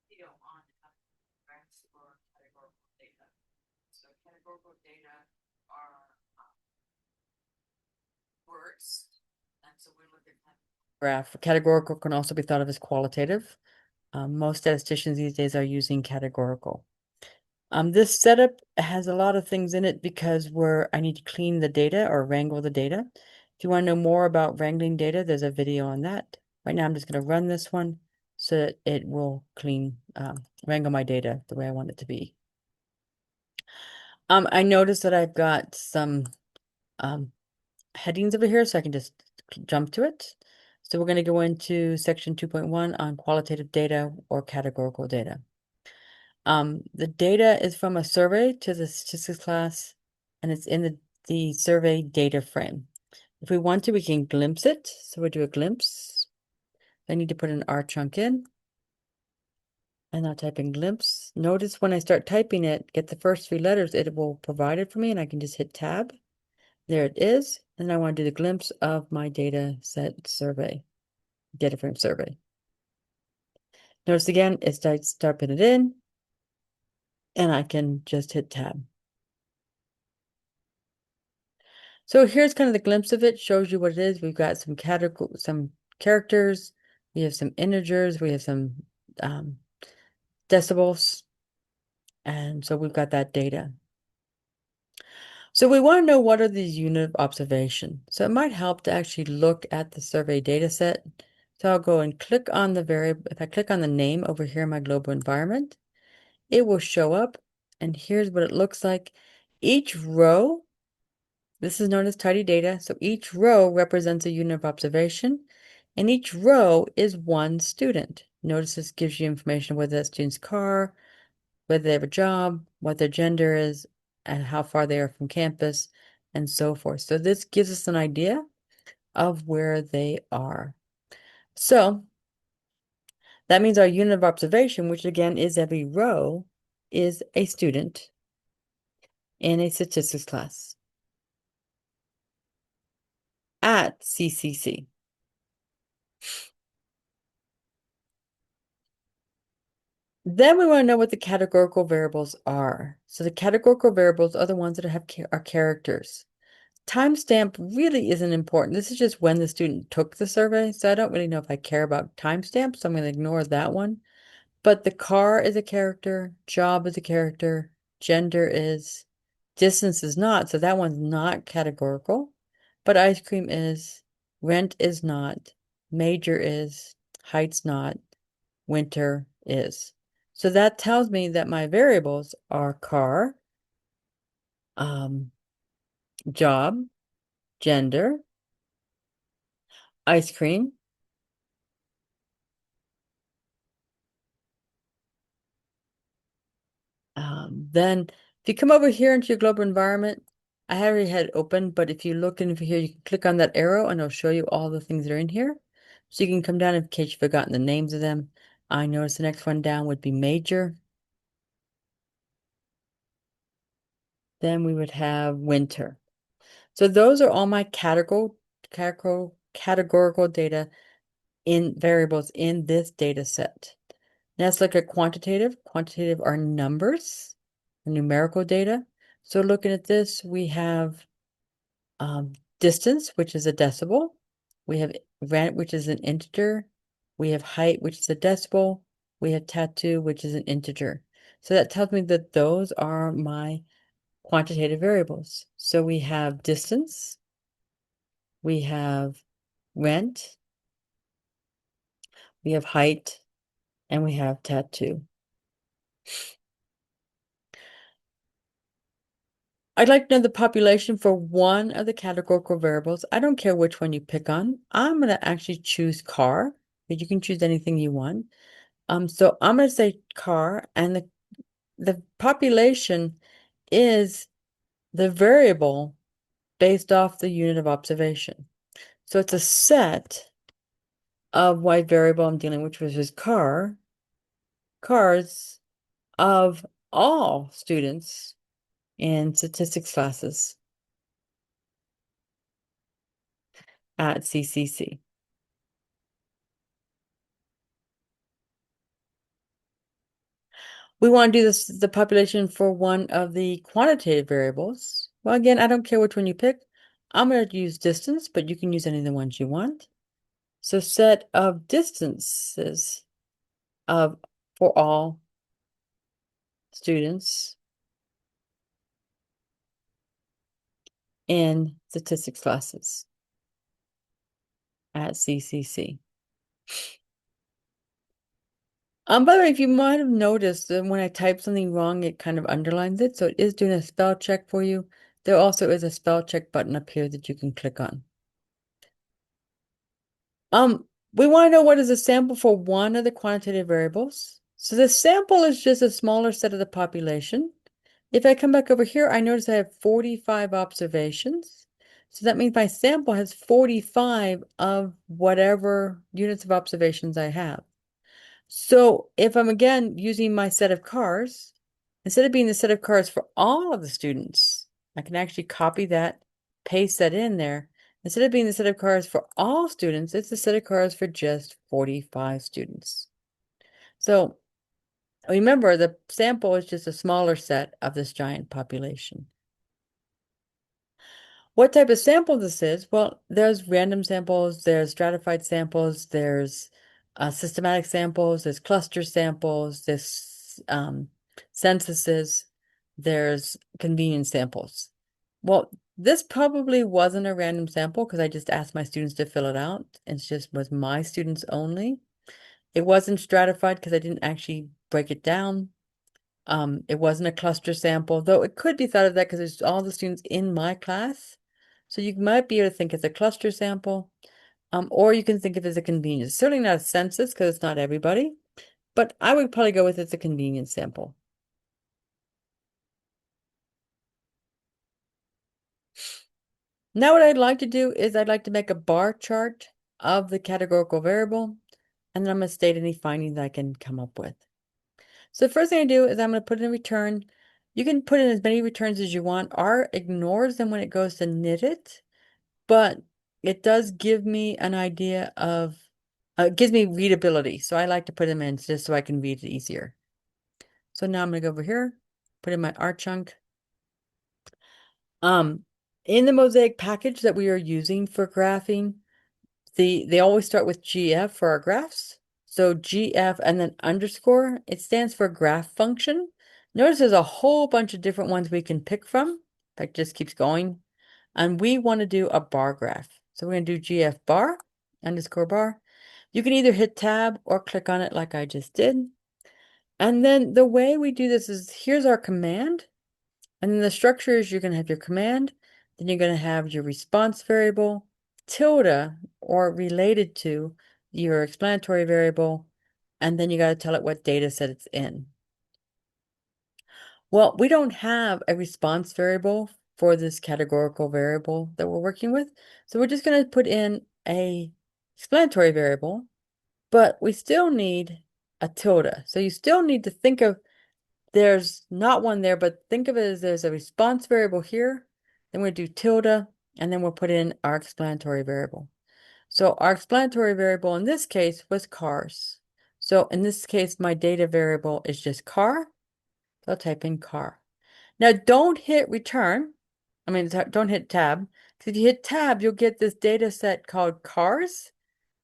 Video on grants or categorical data. So categorical data are words, and so we look at that. Graph. Categorical can also be thought of as qualitative. Most statisticians these days are using categorical. This setup has a lot of things in it because I need to clean the data or wrangle the data. If you want to know more about wrangling data, there's a video on that. Right now, I'm just going to run this one so that it will wrangle my data the way I want it to be. I noticed that I've got some headings over here, so I can just jump to it. So we're going to go into section 2.1 on qualitative data or categorical data. The data is from a survey to the statistics class, and it's in the survey data frame. If we want to, we can glimpse it. So we'll do a glimpse. I need to put an R chunk in. And I'll type in glimpse. Notice when I start typing it, get the first three letters, it will provide it for me, and I can just hit tab. There it is. And I want to do the glimpse of my data set survey, data frame survey. Notice again, it starts putting it in, and I can just hit tab. So here's kind of the glimpse of it, shows you what it is. We've got some characters, we have some integers, we have some decibels, and so we've got that data. So we want to know what are these unit of observation. So it might help to actually look at the survey data set. So I'll go and click on the variable. If I click on the name over here in my global environment, it will show up, and here's what it looks like. Each row, this is known as tidy data, so each row represents a unit of observation, and each row is one student. Notice this gives you information whether that student's car, whether they have a job, what their gender is, and how far they are from campus, and so forth. So this gives us an idea of where they are. So that means our unit of observation, which again is every row, is a student in a statistics class at CCC. Then we want to know what the categorical variables are. So the categorical variables are the ones that are characters. Timestamp really isn't important. This is just when the student took the survey, so I don't really know if I care about timestamp, so I'm going to ignore that one. But the car is a character, job is a character, gender is, distance is not, so that one's not categorical. But ice cream is, rent is not, major is, height's not, winter is. So that tells me that my variables are car, job, gender, ice cream, then if you come over here into your global environment, I already had it open, but if you look in here, you can click on that arrow and it'll show you all the things that are in here. So you can come down in case you've forgotten the names of them. I noticed the next one down would be major. Then we would have winter. So those are all my categorical data in variables in this data set. Now let's look at quantitative. Quantitative are numbers, numerical data. So looking at this, we have distance, which is a decibel. We have rent, which is an integer. We have height, which is a decibel. We have tattoo, which is an integer. So that tells me that those are my quantitative variables. So we have distance, we have rent, we have height, and we have tattoo. I'd like to know the population for one of the categorical variables. I don't care which one you pick on. I'm going to actually choose car, but you can choose anything you want. So I'm going to say car, and the population is the variable based off the unit of observation. So it's a set of what variable I'm dealing with, which is cars of all students in statistics classes at CCC. We want to do this the population for one of the quantitative variables. Well, again, I don't care which one you pick. I'm going to use distance, but you can use any of the ones you want. So set of distances of for all students in statistics classes at CCC. By the way, if you might have noticed that when I type something wrong, it kind of underlines it. So it is doing a spell check for you. There also is a spell check button up here that you can click on. We want to know what is a sample for one of the quantitative variables. So the sample is just a smaller set of the population. If I come back over here, I notice I have 45 observations. So that means my sample has 45 of whatever units of observations I have. So if I'm again using my set of cars, instead of being the set of cars for all of the students, I can actually copy that, paste that in there. Instead of being the set of cars for all students, it's the set of cars for just 45 students. So remember, the sample is just a smaller set of this giant population. What type of sample this is? Well, there's random samples, there's stratified samples, there's systematic samples, there's cluster samples, there's censuses, there's convenience samples. Well, this probably wasn't a random sample because I just asked my students to fill it out. It just was my students only. It wasn't stratified because I didn't actually break it down. It wasn't a cluster sample, though it could be thought of that because it's all the students in my class. So you might be able to think it's a cluster sample, or you can think of it as a convenience. Certainly not a census because it's not everybody, but I would probably go with it's a convenience sample. Now what I'd like to do is I'd like to make a bar chart of the categorical variable, and then I'm going to state any findings I can come up with. So the first thing I do is I'm going to put in a return. You can put in as many returns as you want. R ignores them when it goes to knit it, but it does give me an idea of, it gives me readability. So I like to put them in just so I can read it easier. So now I'm going to go over here, put in my R chunk. In the mosaic package that we are using for graphing, they always start with GF for our graphs. So GF and then underscore, it stands for graph function. Notice there's a whole bunch of different ones we can pick from. In fact, just keeps going. And we want to do a bar graph. So we're going to do GF bar, underscore bar. You can either hit tab or click on it like I just did. And then the way we do this is here's our command. And then the structure is you're going to have your command, then you're going to have your response variable, tilde, or related to your explanatory variable, and then you got to tell it what data set it's in. Well, we don't have a response variable for this categorical variable that we're working with, so we're just going to put in a explanatory variable, but we still need a tilde. So you still need to think of there's not one there, but think of it as there's a response variable here. Then we'll do tilde, and then we'll put in our explanatory variable. So our explanatory variable in this case was cars. So in this case, my data variable is just car. So I'll type in car. Now don't hit return. Don't hit tab. Because if you hit tab, you'll get this data set called cars.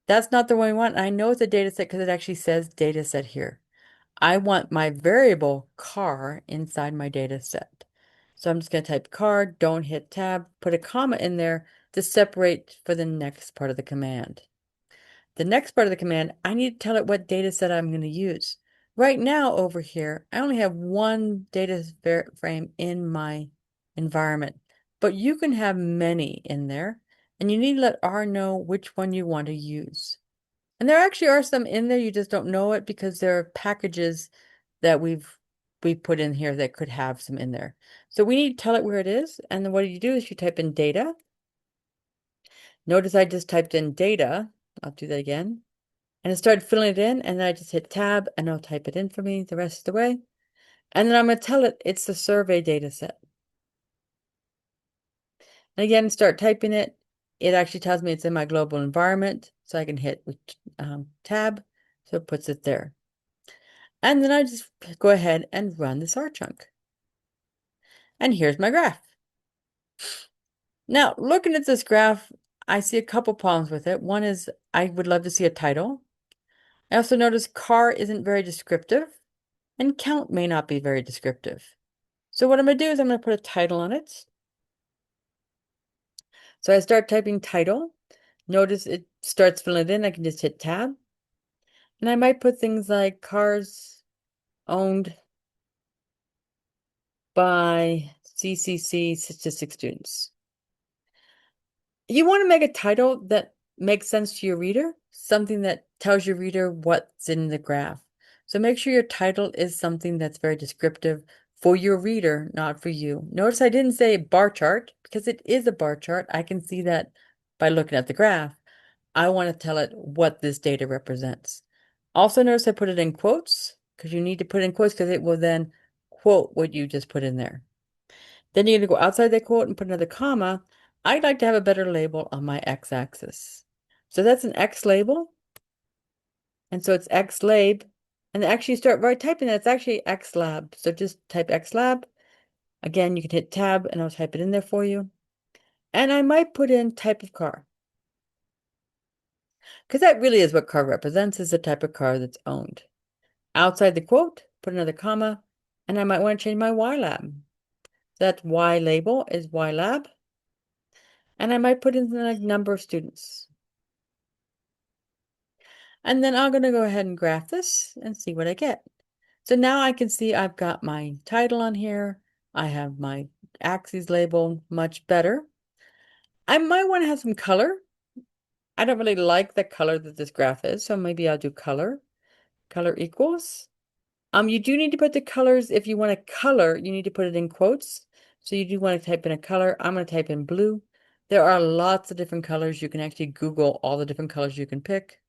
That's not the one we want. I know it's a data set because it actually says data set here. I want my variable car inside my data set. So I'm just going to type car, don't hit tab, put a comma in there to separate for the next part of the command. The next part of the command, I need to tell it what data set I'm going to use. Right now over here, I only have one data frame in my environment, but you can have many in there, and you need to let R know which one you want to use. And there actually are some in there, you just don't know it because there are packages that we put in here that could have some in there. So we need to tell it where it is, and then what you do is you type in data. Notice I just typed in data. I'll do that again. And it started filling it in, and then I just hit tab and it'll type it in for me the rest of the way. And then I'm going to tell it it's the survey data set. And again, start typing it. It actually tells me it's in my global environment, so I can hit tab, so it puts it there. And then I just go ahead and run this R chunk. And here's my graph. Now, looking at this graph, I see a couple problems with it. One is I would love to see a title. I also notice car isn't very descriptive, and count may not be very descriptive. So what I'm going to do is I'm going to put a title on it. So I start typing title. Notice it starts filling it in. I can just hit tab. And I might put things like cars owned by CCC statistics students. You want to make a title that makes sense to your reader, something that tells your reader what's in the graph. So make sure your title is something that's very descriptive for your reader, not for you. Notice I didn't say bar chart because it is a bar chart. I can see that by looking at the graph. I want to tell it what this data represents. Also notice I put it in quotes because you need to put it in quotes because it will then quote what you just put in there. Then you're going to go outside that quote and put another comma. I'd like to have a better label on my x-axis. So that's an X label. And so it's X lab. And actually start right typing that. It's actually X lab. So just type X lab. Again, you can hit tab and I'll type it in there for you. And I might put in type of car. Because that really is what car represents, is the type of car that's owned. Outside the quote, put another comma. And I might want to change my Y lab. That Y label is Y lab. And I might put in the number of students. And then I'm going to go ahead and graph this and see what I get. So now I can see I've got my title on here. I have my axes labeled much better. I might want to have some color. I don't really like the color that this graph is, so maybe I'll do color. Color equals. You do need to put the colors, if you want to color, you need to put it in quotes. So you do want to type in a color. I'm going to type in blue. There are lots of different colors. You can actually Google all the different colors you can pick.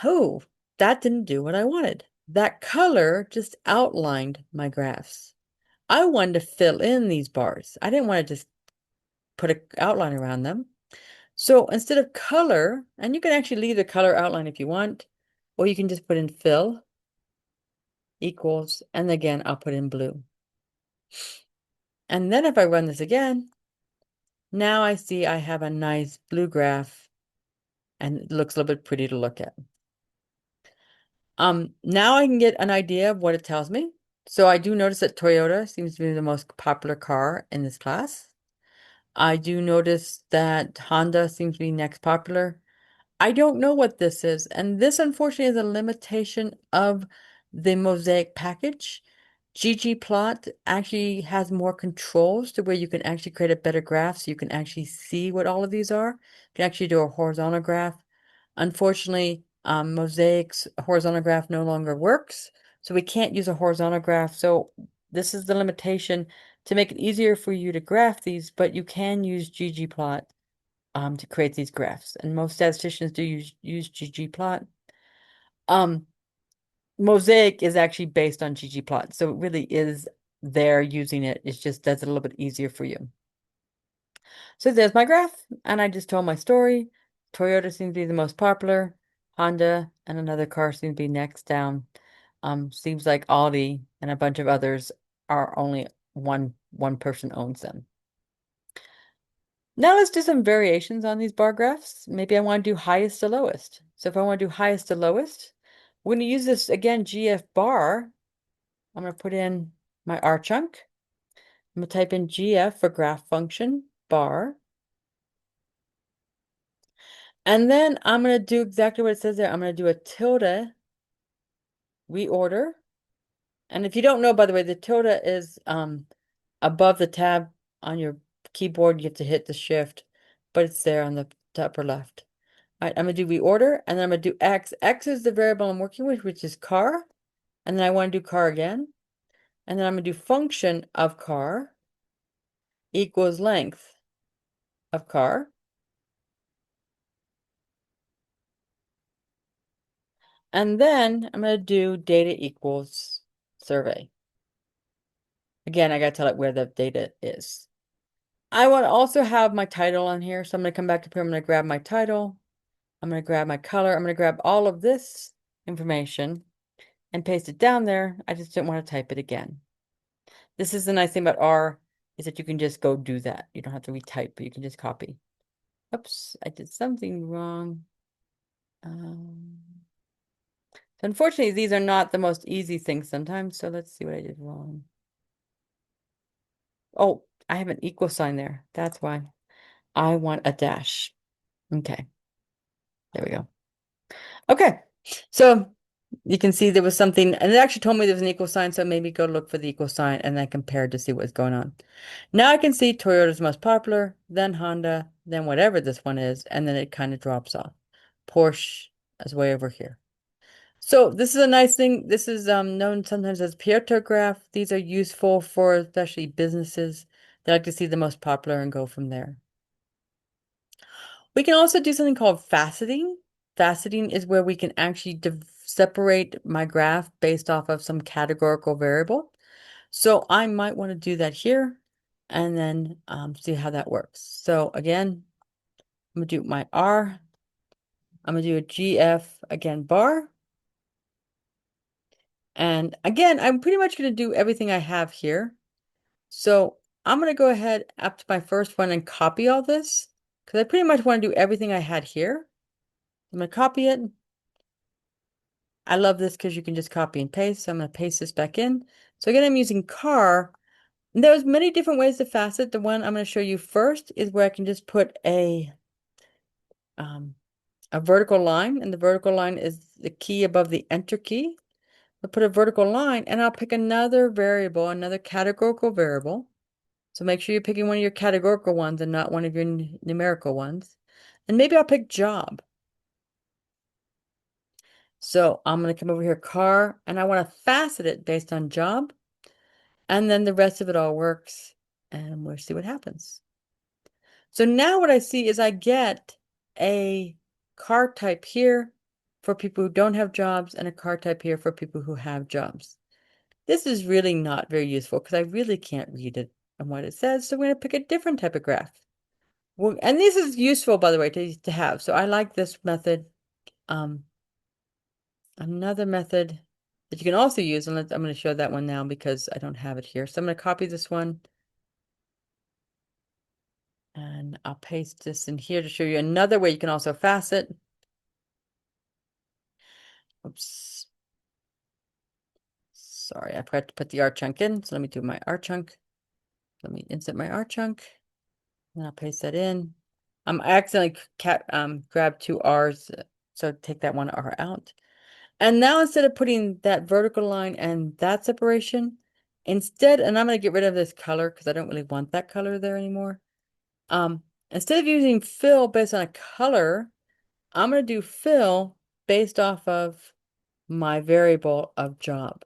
Oh, that didn't do what I wanted. That color just outlined my graphs. I wanted to fill in these bars. I didn't want to just put an outline around them. So instead of color, and you can actually leave the color outline if you want, or you can just put in fill equals, and again, I'll put in blue. And then if I run this again, now I see I have a nice blue graph and it looks a little bit pretty to look at. Now I can get an idea of what it tells me. So I do notice that Toyota seems to be the most popular car in this class. I do notice that Honda seems to be next popular. I don't know what this is, and this unfortunately is a limitation of the mosaic package. ggplot actually has more controls to where you can actually create a better graph so you can actually see what all of these are. You can actually do a horizontal graph. Unfortunately, Mosaic's horizontal graph no longer works, so we can't use a horizontal graph. So this is the limitation to make it easier for you to graph these, but you can use ggplot to create these graphs, and most statisticians do use ggplot. Mosaic is actually based on ggplot, so it really is there using it. It just does it a little bit easier for you. So there's my graph, and I just told my story. Toyota seems to be the most popular. Honda and another car seem to be next down. Seems like Audi and a bunch of others are only one person owns them. Now let's do some variations on these bar graphs. Maybe I want to do highest to lowest. So if I want to do highest to lowest, we're going to use this again, GF bar. I'm going to put in my R chunk. I'm going to type in GF for graph function bar. And then I'm going to do exactly what it says there. I'm going to do a tilde reorder. And if you don't know, by the way, the tilde is above the tab on your keyboard. You have to hit the shift, but it's there on the upper left. All right, I'm going to do reorder, and then I'm going to do X. X is the variable I'm working with, which is car. And then I want to do car again. And then I'm going to do function of car equals length of car. And then I'm going to do data equals survey. Again, I got to tell it where the data is. I want to also have my title on here. So I'm going to come back up here. I'm going to grab my title. I'm going to grab my color. I'm going to grab all of this. information and paste it down there. I just didn't want to type it again. This is the nice thing about R is that you can just go do that. You don't have to retype, but you can just copy. Oops, I did something wrong. So unfortunately, these are not the most easy things sometimes. So let's see what I did wrong. Oh, I have an equal sign there. That's why I want a dash. Okay, there we go. Okay, so you can see there was something, and it actually told me there was an equal sign, so maybe go look for the equal sign and then compare to see what's going on. Now I can see Toyota's most popular, then Honda, then whatever this one is, and then it kind of drops off. Porsche is way over here. So this is a nice thing. This is known sometimes as Pietograph. These are useful for especially businesses that like to see the most popular and go from there. We can also do something called faceting. Faceting is where we can actually separate my graph based off of some categorical variable. So I might want to do that here and then see how that works. So again, I'm going to do my R. I'm going to do a GF again bar. And again, I'm pretty much going to do everything I have here. So I'm going to go ahead up to my first one and copy all this because I pretty much want to do everything I had here. I'm going to copy it. I love this because you can just copy and paste. So I'm going to paste this back in. So again, I'm using car. There's many different ways to facet. The one I'm going to show you first is where I can just put a vertical line, and the vertical line is the key above the enter key. I'll put a vertical line and I'll pick another variable, another categorical variable. So make sure you're picking one of your categorical ones and not one of your numerical ones. And maybe I'll pick job. So I'm going to come over here, car, and I want to facet it based on job. And then the rest of it all works. And we'll see what happens. So now what I see is I get a car type here for people who don't have jobs and a car type here for people who have jobs. This is really not very useful because I really can't read it and what it says. So we're going to pick a different type of graph. Well, and this is useful, by the way, to have. So I like this method. Another method that you can also use, and I'm going to show that one now because I don't have it here. So I'm going to copy this one. And I'll paste this in here to show you another way you can also facet. Oops. Sorry, I forgot to put the R chunk in. So let me do my R chunk. Let me insert my R chunk. And I'll paste that in. I accidentally grabbed two R's, so take that one R out. And now instead of putting that vertical line and that separation, instead, and I'm going to get rid of this color because I don't really want that color there anymore. Instead of using fill based on a color, I'm going to do fill based off of my variable of job.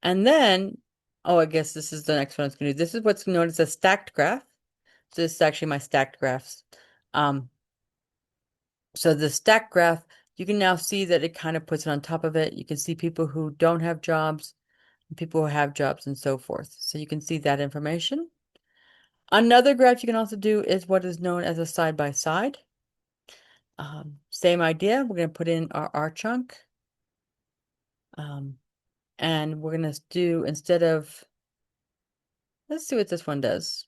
And then, oh, I guess this is the next one I was going to do. This is what's known as a stacked graph. So this is actually my stacked graphs. So the stacked graph, you can now see that it kind of puts it on top of it. You can see people who don't have jobs, people who have jobs, and so forth. So you can see that information. Another graph you can also do is what is known as a side-by-side. Same idea. We're going to put in our R chunk. And we're going to do, instead of, let's see what this one does.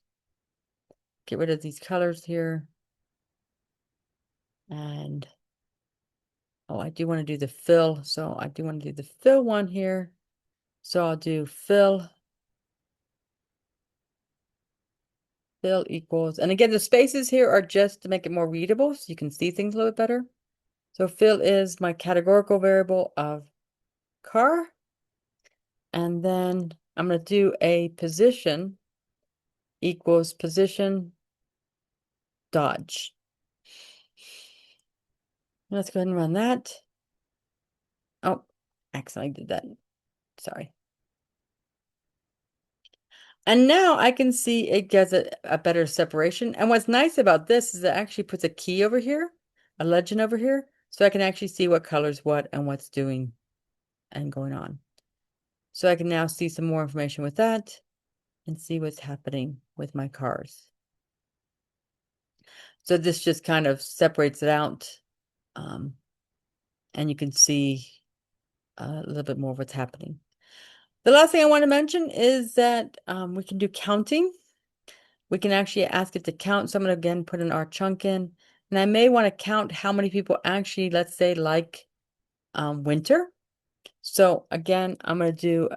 Get rid of these colors here. And, oh, I do want to do the fill. So I do want to do the fill one here. So I'll do fill equals, and again, the spaces here are just to make it more readable so you can see things a little bit better. So fill is my categorical variable of car. And then I'm going to do a position equals position dodge. Let's go ahead and run that. Oh, accidentally did that. Sorry. And now I can see it gets a better separation. And what's nice about this is it actually puts a key over here, a legend over here, so I can actually see what colors what and what's doing and going on. So I can now see some more information with that and see what's happening with my cars. So this just kind of separates it out. Um, and you can see a little bit more of what's happening. The last thing I want to mention is that we can do counting. We can actually ask it to count. So I'm going to again put an R chunk in. And I may want to count how many people actually, let's say, like winter. So again, I'm going to do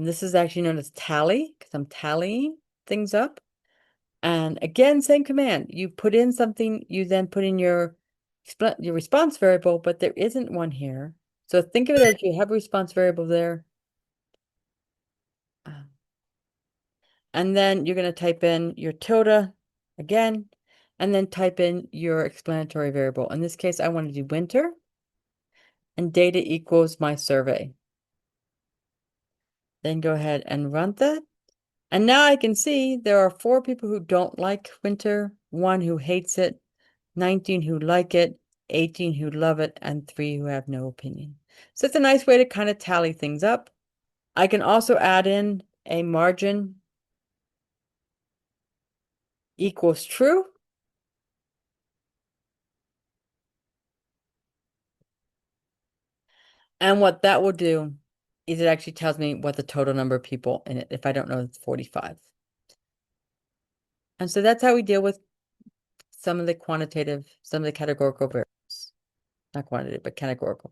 this is actually known as tally because I'm tallying things up. And again, same command. You put in something, you then put in your response variable, but there isn't one here. So think of it as you have a response variable there. And then you're going to type in your tilde again, and then type in your explanatory variable. In this case, I want to do winter, and data equals my survey. Then go ahead and run that. And now I can see there are 4 people who don't like winter, 1 who hates it, 19 who like it, 18 who love it, and 3 who have no opinion. So it's a nice way to kind of tally things up. I can also add in a margin equals true. And what that will do is it actually tells me what the total number of people in it, if I don't know it's 45. And so that's how we deal with some of the categorical variables. Not quantitative, but categorical.